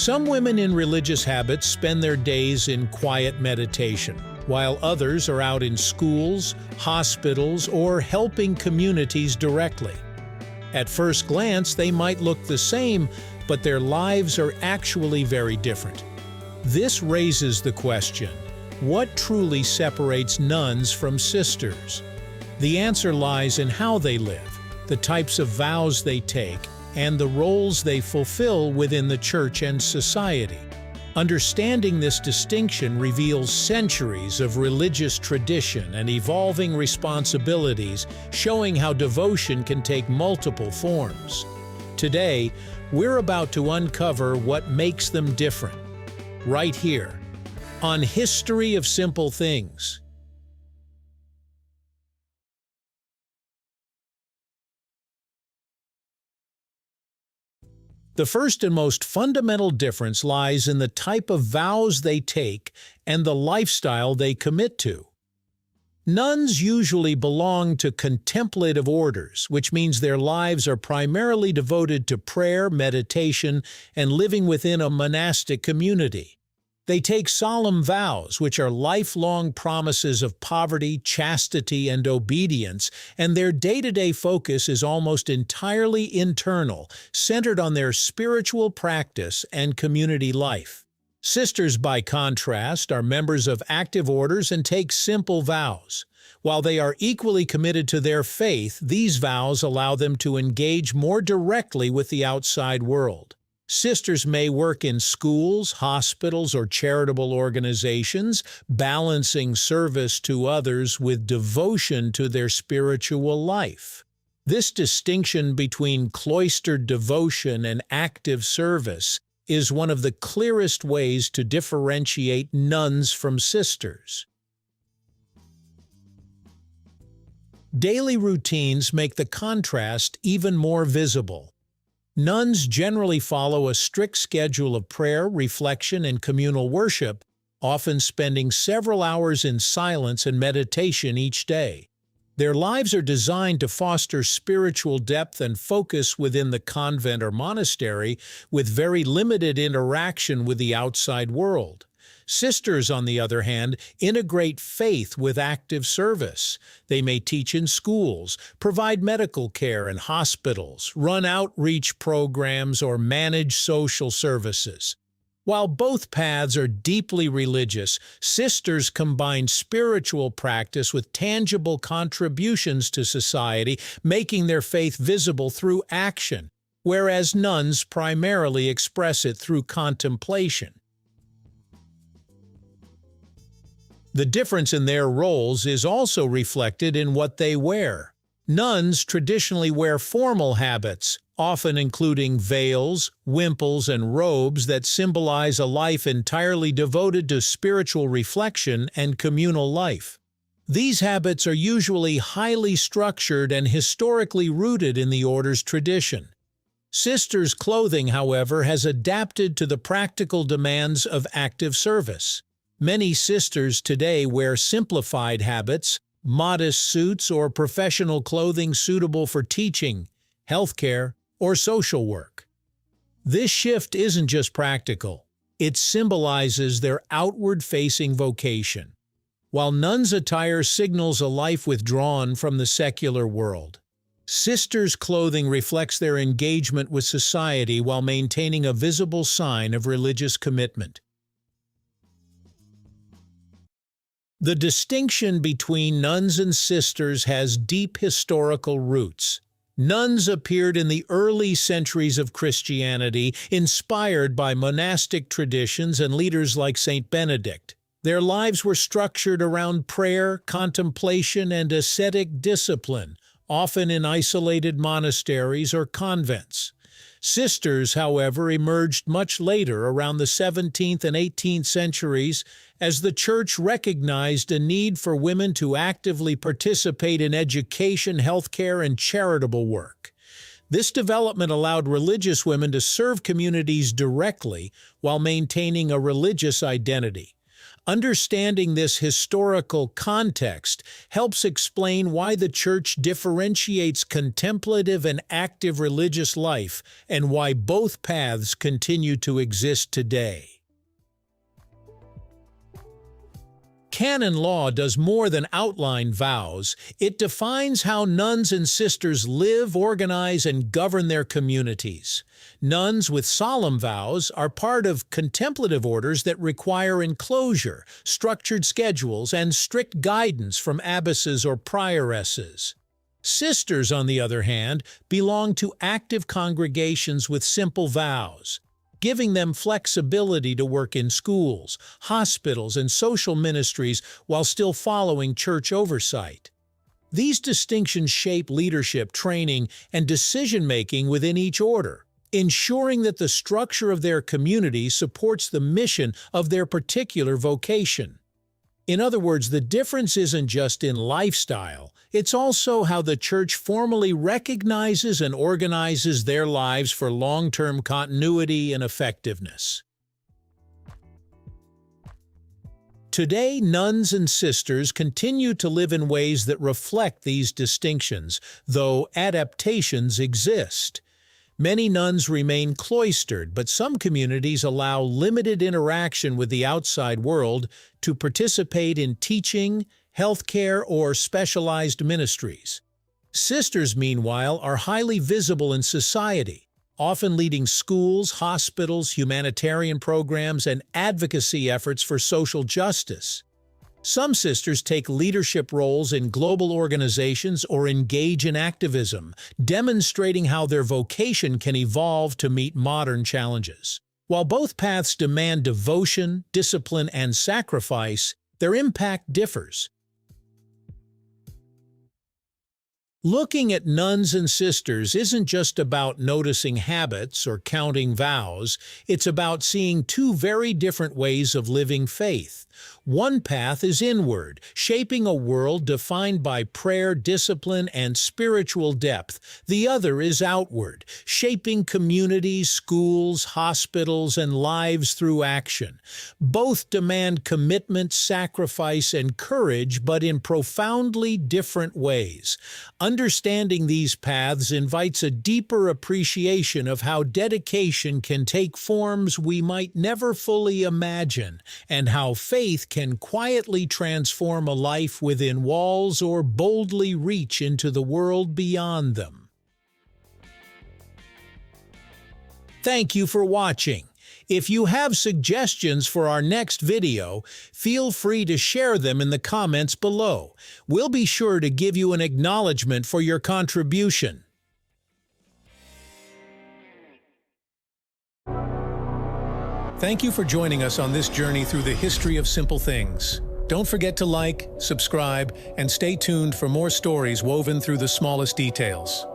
Some women in religious habits spend their days in quiet meditation, while others are out in schools, hospitals, or helping communities directly. At first glance, they might look the same, but their lives are actually very different. This raises the question, what truly separates nuns from sisters? The answer lies in how they live, the types of vows they take, and the roles they fulfill within the church and society. Understanding this distinction reveals centuries of religious tradition and evolving responsibilities, showing how devotion can take multiple forms. Today, we're about to uncover what makes them different, right here, on History of Simple Things. The first and most fundamental difference lies in the type of vows they take and the lifestyle they commit to. Nuns usually belong to contemplative orders, which means their lives are primarily devoted to prayer, meditation, and living within a monastic community. They take solemn vows, which are lifelong promises of poverty, chastity, and obedience, and their day-to-day focus is almost entirely internal, centered on their spiritual practice and community life. Sisters, by contrast, are members of active orders and take simple vows. While they are equally committed to their faith, these vows allow them to engage more directly with the outside world. Sisters may work in schools, hospitals, or charitable organizations, balancing service to others with devotion to their spiritual life. This distinction between cloistered devotion and active service is one of the clearest ways to differentiate nuns from sisters. Daily routines make the contrast even more visible. Nuns generally follow a strict schedule of prayer, reflection, and communal worship, often spending several hours in silence and meditation each day. Their lives are designed to foster spiritual depth and focus within the convent or monastery, with very limited interaction with the outside world. Sisters, on the other hand, integrate faith with active service. They may teach in schools, provide medical care in hospitals, run outreach programs, or manage social services. While both paths are deeply religious, sisters combine spiritual practice with tangible contributions to society, making their faith visible through action, whereas nuns primarily express it through contemplation. The difference in their roles is also reflected in what they wear. Nuns traditionally wear formal habits, often including veils, wimples, and robes that symbolize a life entirely devoted to spiritual reflection and communal life. These habits are usually highly structured and historically rooted in the order's tradition. Sisters' clothing, however, has adapted to the practical demands of active service. Many sisters today wear simplified habits, modest suits, or professional clothing suitable for teaching, healthcare, or social work. This shift isn't just practical, it symbolizes their outward-facing vocation. While nuns' attire signals a life withdrawn from the secular world, sisters' clothing reflects their engagement with society while maintaining a visible sign of religious commitment. The distinction between nuns and sisters has deep historical roots. Nuns appeared in the early centuries of Christianity, inspired by monastic traditions and leaders like Saint Benedict. Their lives were structured around prayer, contemplation, and ascetic discipline, often in isolated monasteries or convents. Sisters, however, emerged much later, around the 17th and 18th centuries, as the Church recognized a need for women to actively participate in education, healthcare, and charitable work. This development allowed religious women to serve communities directly while maintaining a religious identity. Understanding this historical context helps explain why the Church differentiates contemplative and active religious life and why both paths continue to exist today. Canon law does more than outline vows. It defines how nuns and sisters live, organize, and govern their communities. Nuns with solemn vows are part of contemplative orders that require enclosure, structured schedules, and strict guidance from abbesses or prioresses. Sisters, on the other hand, belong to active congregations with simple vows, giving them flexibility to work in schools, hospitals, and social ministries while still following church oversight. These distinctions shape leadership, training, and decision-making within each order, ensuring that the structure of their community supports the mission of their particular vocation. In other words, the difference isn't just in lifestyle, it's also how the Church formally recognizes and organizes their lives for long-term continuity and effectiveness. Today, nuns and sisters continue to live in ways that reflect these distinctions, though adaptations exist. Many nuns remain cloistered, but some communities allow limited interaction with the outside world to participate in teaching, healthcare, or specialized ministries. Sisters, meanwhile, are highly visible in society, often leading schools, hospitals, humanitarian programs, and advocacy efforts for social justice. Some sisters take leadership roles in global organizations or engage in activism, demonstrating how their vocation can evolve to meet modern challenges. While both paths demand devotion, discipline, and sacrifice, their impact differs. Looking at nuns and sisters isn't just about noticing habits or counting vows, it's about seeing two very different ways of living faith. One path is inward, shaping a world defined by prayer, discipline, and spiritual depth. The other is outward, shaping communities, schools, hospitals, and lives through action. Both demand commitment, sacrifice, and courage, but in profoundly different ways. Understanding these paths invites a deeper appreciation of how dedication can take forms we might never fully imagine, and how faith can quietly transform a life within walls or boldly reach into the world beyond them. Thank you for watching. If you have suggestions for our next video, feel free to share them in the comments below. We'll be sure to give you an acknowledgement for your contribution. Thank you for joining us on this journey through the history of simple things. Don't forget to like, subscribe, and stay tuned for more stories woven through the smallest details.